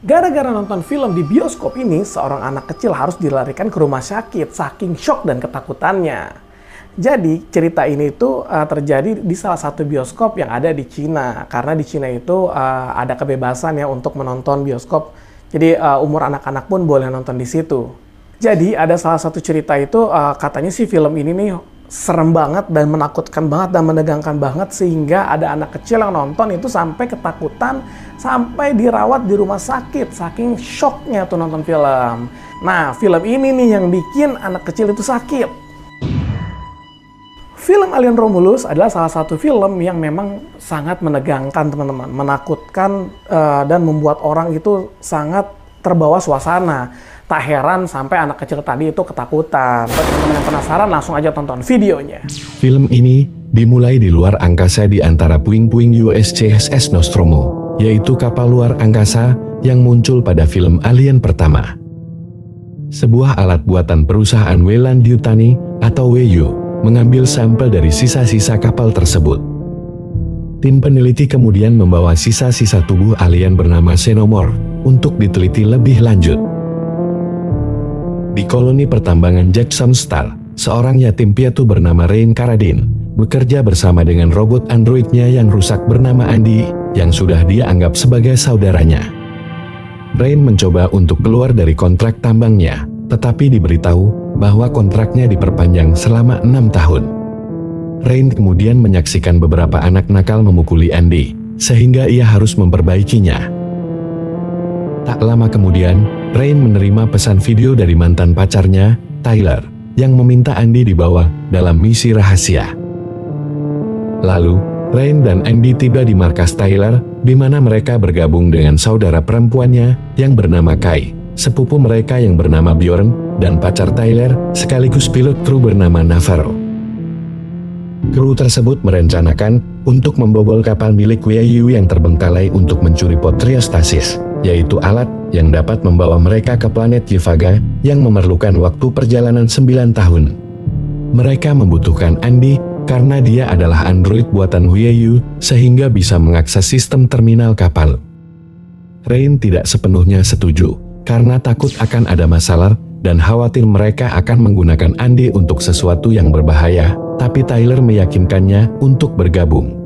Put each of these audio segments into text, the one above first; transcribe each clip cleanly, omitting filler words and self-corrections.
Gara-gara nonton film di bioskop ini, seorang anak kecil harus dilarikan ke rumah sakit saking syok dan ketakutannya. Jadi, cerita ini tuh terjadi di salah satu bioskop yang ada di Cina. Karena di Cina itu ada kebebasan ya untuk menonton bioskop. Jadi, umur anak-anak pun boleh nonton di situ. Jadi, ada salah satu cerita itu katanya sih film ini nih serem banget dan menakutkan banget dan menegangkan banget sehingga ada anak kecil yang nonton itu sampai ketakutan, sampai dirawat di rumah sakit saking shocknya tuh nonton film. Nah, film ini nih yang bikin anak kecil itu sakit. Film Alien Romulus adalah salah satu film yang memang sangat menegangkan teman-teman, menakutkan dan membuat orang itu sangat terbawa suasana. Tak heran sampai anak kecil tadi itu ketakutan. Buat teman-teman yang penasaran, langsung aja tonton videonya. Film ini dimulai di luar angkasa di antara puing-puing USS Nostromo, yaitu kapal luar angkasa yang muncul pada film Alien pertama. Sebuah alat buatan perusahaan Weyland Yutani atau WU mengambil sampel dari sisa-sisa kapal tersebut. Tim peneliti kemudian membawa sisa-sisa tubuh alien bernama Xenomorph untuk diteliti lebih lanjut. Di koloni pertambangan Jackson Star, seorang yatim piatu bernama Rain Carradine bekerja bersama dengan robot androidnya yang rusak bernama Andy, yang sudah dia anggap sebagai saudaranya. Rain mencoba untuk keluar dari kontrak tambangnya, tetapi diberitahu bahwa kontraknya diperpanjang selama 6 tahun. Rain kemudian menyaksikan beberapa anak nakal memukuli Andy, sehingga ia harus memperbaikinya. Tak lama kemudian, Rain menerima pesan video dari mantan pacarnya, Tyler, yang meminta Andy dibawa dalam misi rahasia. Lalu, Rain dan Andy tiba di markas Tyler, di mana mereka bergabung dengan saudara perempuannya yang bernama Kai, sepupu mereka yang bernama Bjorn, dan pacar Tyler, sekaligus pilot kru bernama Navarro. Kru tersebut merencanakan untuk membobol kapal milik WU yang terbengkalai untuk mencuri pod kriostasis, yaitu alat yang dapat membawa mereka ke planet Yvaga yang memerlukan waktu perjalanan 9 tahun. Mereka membutuhkan Andy karena dia adalah android buatan WU sehingga bisa mengakses sistem terminal kapal. Rain tidak sepenuhnya setuju karena takut akan ada masalah dan khawatir mereka akan menggunakan Andy untuk sesuatu yang berbahaya, tapi Tyler meyakinkannya untuk bergabung.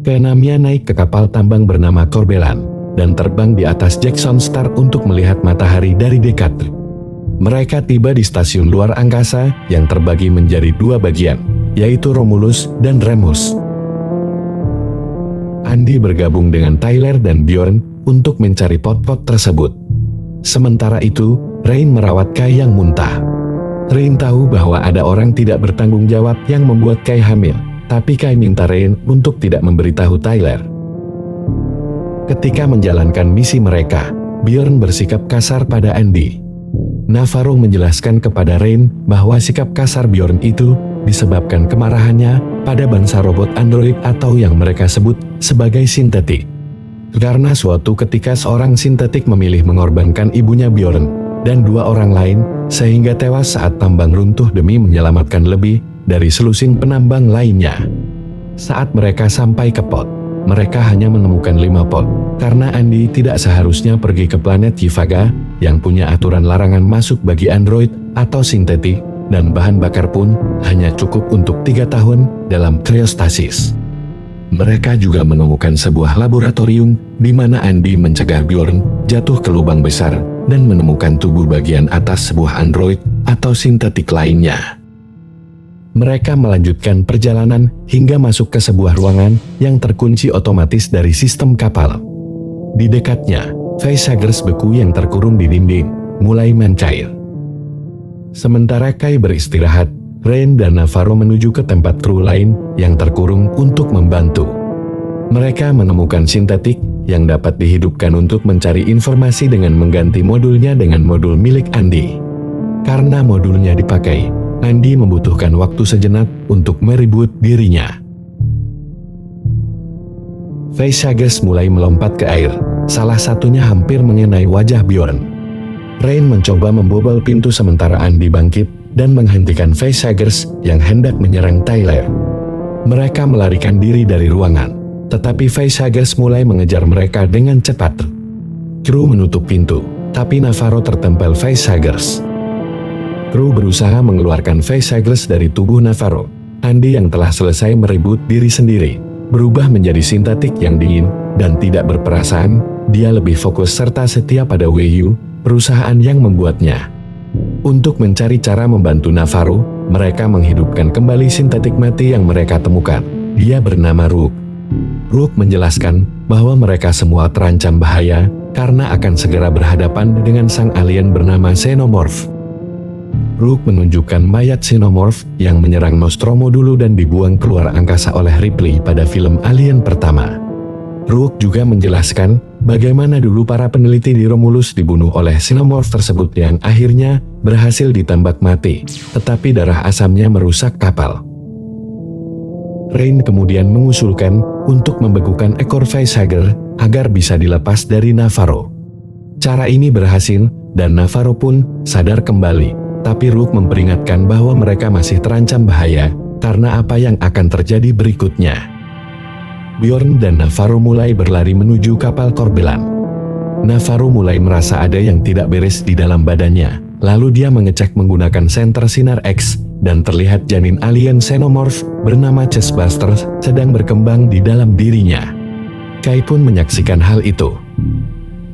Keenamnya naik ke kapal tambang bernama Corbelan dan terbang di atas Jackson Star untuk melihat matahari dari dekat. Mereka tiba di stasiun luar angkasa yang terbagi menjadi 2 bagian, yaitu Romulus dan Remus. Andy bergabung dengan Tyler dan Bjorn untuk mencari pot-pot tersebut. Sementara itu, Rain merawat Kai yang muntah. Rain tahu bahwa ada orang tidak bertanggung jawab yang membuat Kai hamil, tapi Kai minta Rain untuk tidak memberitahu Tyler. Ketika menjalankan misi mereka, Bjorn bersikap kasar pada Andy. Navarro menjelaskan kepada Rain bahwa sikap kasar Bjorn itu disebabkan kemarahannya pada bangsa robot android atau yang mereka sebut sebagai sintetik. Karena suatu ketika seorang sintetik memilih mengorbankan ibunya Bjorn dan 2 orang lain, sehingga tewas saat tambang runtuh demi menyelamatkan lebih dari selusin penambang lainnya. Saat mereka sampai ke pod, mereka hanya menemukan 5 pod, karena Andy tidak seharusnya pergi ke planet Yvaga yang punya aturan larangan masuk bagi android atau sintetik, dan bahan bakar pun hanya cukup untuk 3 tahun dalam kriostasis. Mereka juga menemukan sebuah laboratorium di mana Andy mencegah Bjorn jatuh ke lubang besar dan menemukan tubuh bagian atas sebuah android atau sintetik lainnya. Mereka melanjutkan perjalanan hingga masuk ke sebuah ruangan yang terkunci otomatis dari sistem kapal. Di dekatnya, facehugers beku yang terkurung di dinding mulai mencair. Sementara Kai beristirahat, Rain dan Navarro menuju ke tempat kru lain yang terkurung untuk membantu. Mereka menemukan sintetik yang dapat dihidupkan untuk mencari informasi dengan mengganti modulnya dengan modul milik Andy. Karena modulnya dipakai, Andy membutuhkan waktu sejenak untuk mereboot dirinya. Facehugers mulai melompat ke air, salah satunya hampir mengenai wajah Bjorn. Rain mencoba membobol pintu sementara Andy bangkit dan menghentikan facehugers yang hendak menyerang Tyler. Mereka melarikan diri dari ruangan, tetapi facehuggers mulai mengejar mereka dengan cepat. Kru menutup pintu, tapi Navarro tertempel facehuggers. Kru berusaha mengeluarkan facehuggers dari tubuh Navarro. Andy yang telah selesai meribut diri sendiri, berubah menjadi sintetik yang dingin dan tidak berperasaan. Dia lebih fokus serta setia pada Weiyu, perusahaan yang membuatnya. Untuk mencari cara membantu Navarro, mereka menghidupkan kembali sintetik mati yang mereka temukan. Dia bernama Rook. Rook menjelaskan bahwa mereka semua terancam bahaya karena akan segera berhadapan dengan sang alien bernama Xenomorph. Rook menunjukkan mayat Xenomorph yang menyerang Nostromo dulu dan dibuang keluar angkasa oleh Ripley pada film Alien pertama. Rook juga menjelaskan bagaimana dulu para peneliti di Romulus dibunuh oleh Xenomorph tersebut yang akhirnya berhasil ditembak mati, tetapi darah asamnya merusak kapal. Rain kemudian mengusulkan untuk membekukan ekor facehugger agar bisa dilepas dari Navarro. Cara ini berhasil dan Navarro pun sadar kembali, tapi Rook memperingatkan bahwa mereka masih terancam bahaya karena apa yang akan terjadi berikutnya. Bjorn dan Navarro mulai berlari menuju kapal Corbelan. Navarro mulai merasa ada yang tidak beres di dalam badannya, lalu dia mengecek menggunakan senter sinar X, dan terlihat janin alien Xenomorph bernama Chestburster sedang berkembang di dalam dirinya. Kai pun menyaksikan hal itu.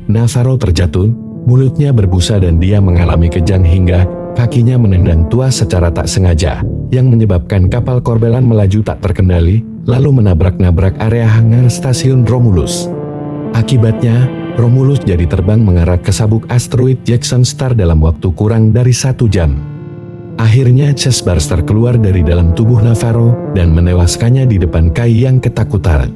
Navarro terjatuh, mulutnya berbusa dan dia mengalami kejang hingga kakinya menendang tuas secara tak sengaja, yang menyebabkan kapal Corbelan melaju tak terkendali, lalu menabrak-nabrak area hangar stasiun Romulus. Akibatnya, Romulus jadi terbang mengarah ke sabuk asteroid Jackson Star dalam waktu kurang dari 1 jam. Akhirnya Chestburster keluar dari dalam tubuh Navarro dan menewaskannya di depan Kai yang ketakutan.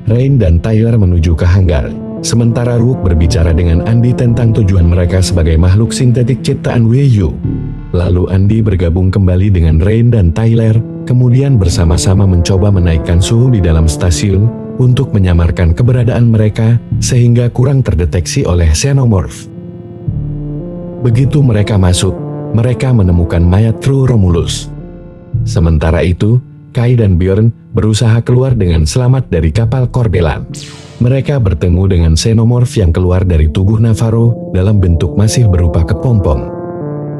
Rain dan Tyler menuju ke hangar, sementara Rook berbicara dengan Andy tentang tujuan mereka sebagai makhluk sintetik ciptaan Weiyu. Lalu Andy bergabung kembali dengan Rain dan Tyler, kemudian bersama-sama mencoba menaikkan suhu di dalam stasiun untuk menyamarkan keberadaan mereka sehingga kurang terdeteksi oleh Xenomorph. Begitu mereka masuk, mereka menemukan mayat kru Romulus. Sementara itu, Kai dan Bjorn berusaha keluar dengan selamat dari kapal Corbelan. Mereka bertemu dengan Xenomorph yang keluar dari tubuh Navarro dalam bentuk masih berupa kepompong.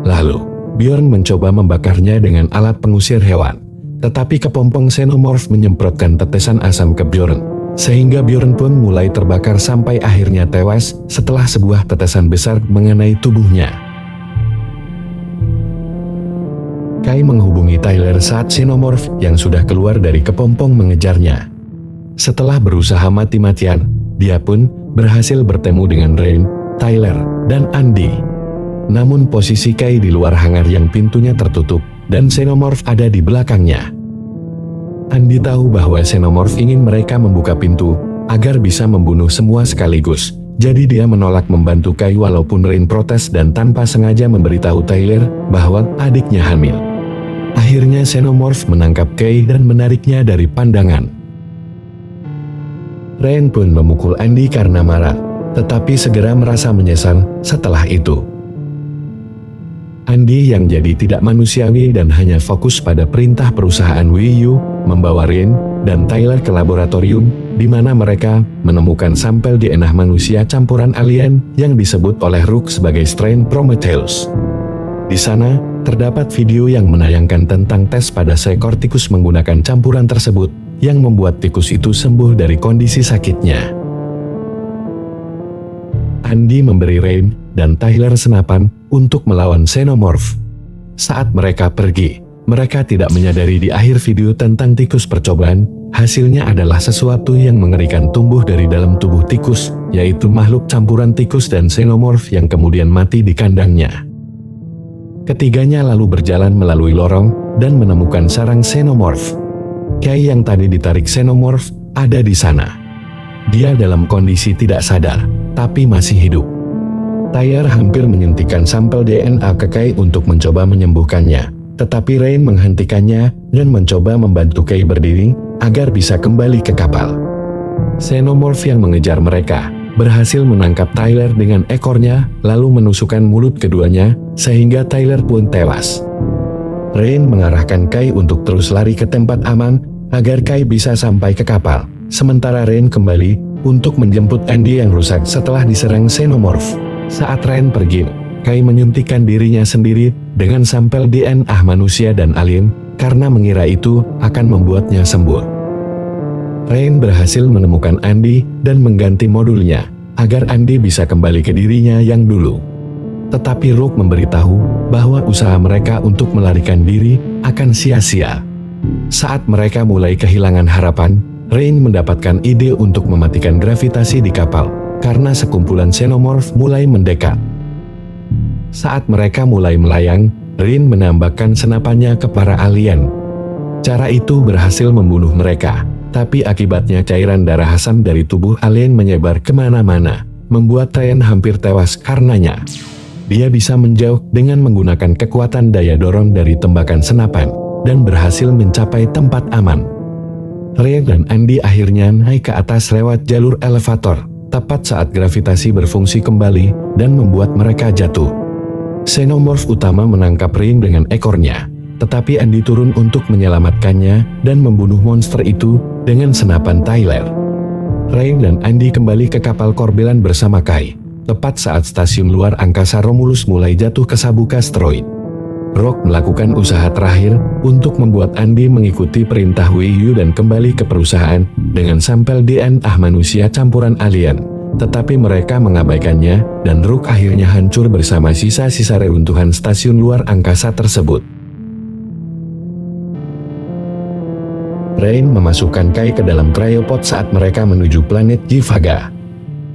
Lalu, Bjorn mencoba membakarnya dengan alat pengusir hewan. Tetapi kepompong Xenomorph menyemprotkan tetesan asam ke Bjorn, sehingga Bjorn pun mulai terbakar sampai akhirnya tewas setelah sebuah tetesan besar mengenai tubuhnya. Kai menghubungi Tyler saat Xenomorph yang sudah keluar dari kepompong mengejarnya. Setelah berusaha mati-matian, dia pun berhasil bertemu dengan Rain, Tyler, dan Andy. Namun posisi Kai di luar hangar yang pintunya tertutup, dan Xenomorph ada di belakangnya. Andy tahu bahwa Xenomorph ingin mereka membuka pintu, agar bisa membunuh semua sekaligus. Jadi dia menolak membantu Kai walaupun Rain protes dan tanpa sengaja memberitahu Tyler bahwa adiknya hamil. Akhirnya Xenomorph menangkap Kai dan menariknya dari pandangan. Rain pun memukul Andy karena marah, tetapi segera merasa menyesal setelah itu. Andy yang jadi tidak manusiawi dan hanya fokus pada perintah perusahaan Weiyu, membawa Rain dan Tyler ke laboratorium, di mana mereka menemukan sampel DNA manusia campuran alien yang disebut oleh Rook sebagai strain Prometheus. Di sana, terdapat video yang menayangkan tentang tes pada seekor tikus menggunakan campuran tersebut, yang membuat tikus itu sembuh dari kondisi sakitnya. Andy memberi Rain dan Tyler senapan untuk melawan Xenomorph. Saat mereka pergi, mereka tidak menyadari di akhir video tentang tikus percobaan, hasilnya adalah sesuatu yang mengerikan tumbuh dari dalam tubuh tikus, yaitu makhluk campuran tikus dan Xenomorph yang kemudian mati di kandangnya. Ketiganya lalu berjalan melalui lorong dan menemukan sarang Xenomorph. Kai yang tadi ditarik Xenomorph ada di sana. Dia dalam kondisi tidak sadar, tapi masih hidup. Tyler hampir menyuntikkan sampel DNA ke Kai untuk mencoba menyembuhkannya, tetapi Rain menghentikannya dan mencoba membantu Kai berdiri agar bisa kembali ke kapal. Xenomorph yang mengejar mereka berhasil menangkap Tyler dengan ekornya, lalu menusukkan mulut keduanya, sehingga Tyler pun tewas. Rain mengarahkan Kai untuk terus lari ke tempat aman, agar Kai bisa sampai ke kapal. Sementara Rain kembali untuk menjemput Andy yang rusak setelah diserang xenomorph. Saat Rain pergi, Kai menyuntikkan dirinya sendiri dengan sampel DNA manusia dan alien karena mengira itu akan membuatnya sembuh. Rain berhasil menemukan Andy dan mengganti modulnya agar Andy bisa kembali ke dirinya yang dulu. Tetapi Rook memberitahu bahwa usaha mereka untuk melarikan diri akan sia-sia. Saat mereka mulai kehilangan harapan, Rain mendapatkan ide untuk mematikan gravitasi di kapal karena sekumpulan xenomorph mulai mendekat. Saat mereka mulai melayang, Rain menambahkan senapannya ke para alien. Cara itu berhasil membunuh mereka, tapi akibatnya cairan darah asam dari tubuh alien menyebar kemana-mana, membuat Rain hampir tewas karenanya. Dia bisa menjauh dengan menggunakan kekuatan daya dorong dari tembakan senapan, dan berhasil mencapai tempat aman. Rain dan Andy akhirnya naik ke atas lewat jalur elevator, tepat saat gravitasi berfungsi kembali dan membuat mereka jatuh. Xenomorph utama menangkap Rain dengan ekornya, tetapi Andy turun untuk menyelamatkannya dan membunuh monster itu dengan senapan Tyler. Rain dan Andy kembali ke kapal Korbelan bersama Kai, tepat saat stasiun luar angkasa Romulus mulai jatuh ke sabuk asteroid. Rock melakukan usaha terakhir untuk membuat Andy mengikuti perintah Wei dan kembali ke perusahaan dengan sampel DNA manusia campuran alien. Tetapi mereka mengabaikannya dan Rook akhirnya hancur bersama sisa-sisa reruntuhan stasiun luar angkasa tersebut. Rain memasukkan Kai ke dalam cryopod saat mereka menuju planet Jivaga.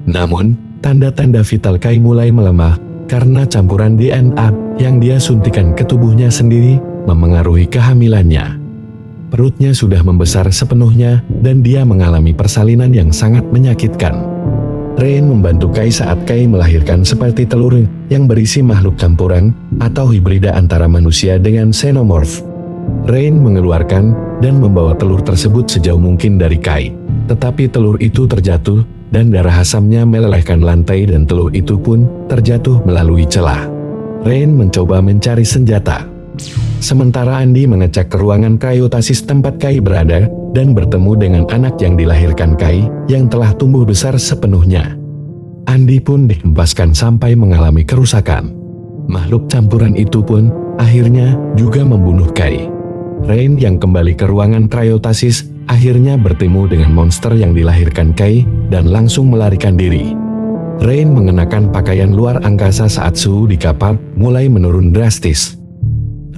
Namun, tanda-tanda vital Kai mulai melemah karena campuran DNA yang dia suntikan ke tubuhnya sendiri memengaruhi kehamilannya. Perutnya sudah membesar sepenuhnya dan dia mengalami persalinan yang sangat menyakitkan. Rain membantu Kai saat Kai melahirkan seperti telur yang berisi makhluk campuran atau hibrida antara manusia dengan xenomorph. Rain mengeluarkan dan membawa telur tersebut sejauh mungkin dari Kai, tetapi telur itu terjatuh dan darah asamnya melelehkan lantai dan telur itu pun terjatuh melalui celah. Rain mencoba mencari senjata. Sementara Andy mengecek ke ruangan kriotasis tempat Kai berada dan bertemu dengan anak yang dilahirkan Kai yang telah tumbuh besar sepenuhnya. Andy pun dihempaskan sampai mengalami kerusakan. Makhluk campuran itu pun akhirnya juga membunuh Kai. Rain yang kembali ke ruangan kriotasis akhirnya bertemu dengan monster yang dilahirkan Kai dan langsung melarikan diri. Rain mengenakan pakaian luar angkasa saat suhu di kapal mulai menurun drastis.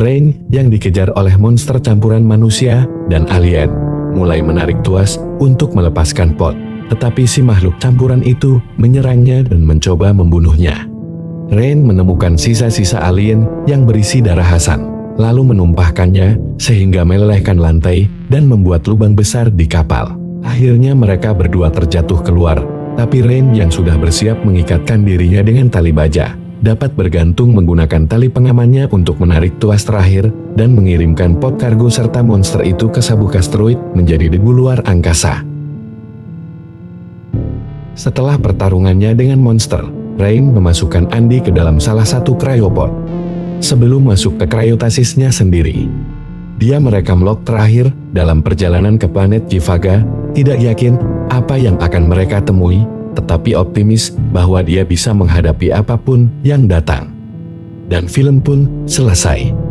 Rain yang dikejar oleh monster campuran manusia dan alien mulai menarik tuas untuk melepaskan pot, tetapi si makhluk campuran itu menyerangnya dan mencoba membunuhnya. Rain menemukan sisa-sisa alien yang berisi darah Hasan, lalu menumpahkannya sehingga melelehkan lantai dan membuat lubang besar di kapal. Akhirnya mereka berdua terjatuh keluar, tapi Rain yang sudah bersiap mengikatkan dirinya dengan tali baja, dapat bergantung menggunakan tali pengamannya untuk menarik tuas terakhir dan mengirimkan pot kargo serta monster itu ke sabuk asteroid menjadi debu luar angkasa. Setelah pertarungannya dengan monster, Rain memasukkan Andy ke dalam salah satu cryopod. Sebelum masuk ke kriotasisnya sendiri, dia merekam log terakhir dalam perjalanan ke planet Jivaga, tidak yakin apa yang akan mereka temui, tetapi optimis bahwa dia bisa menghadapi apapun yang datang. Dan film pun selesai.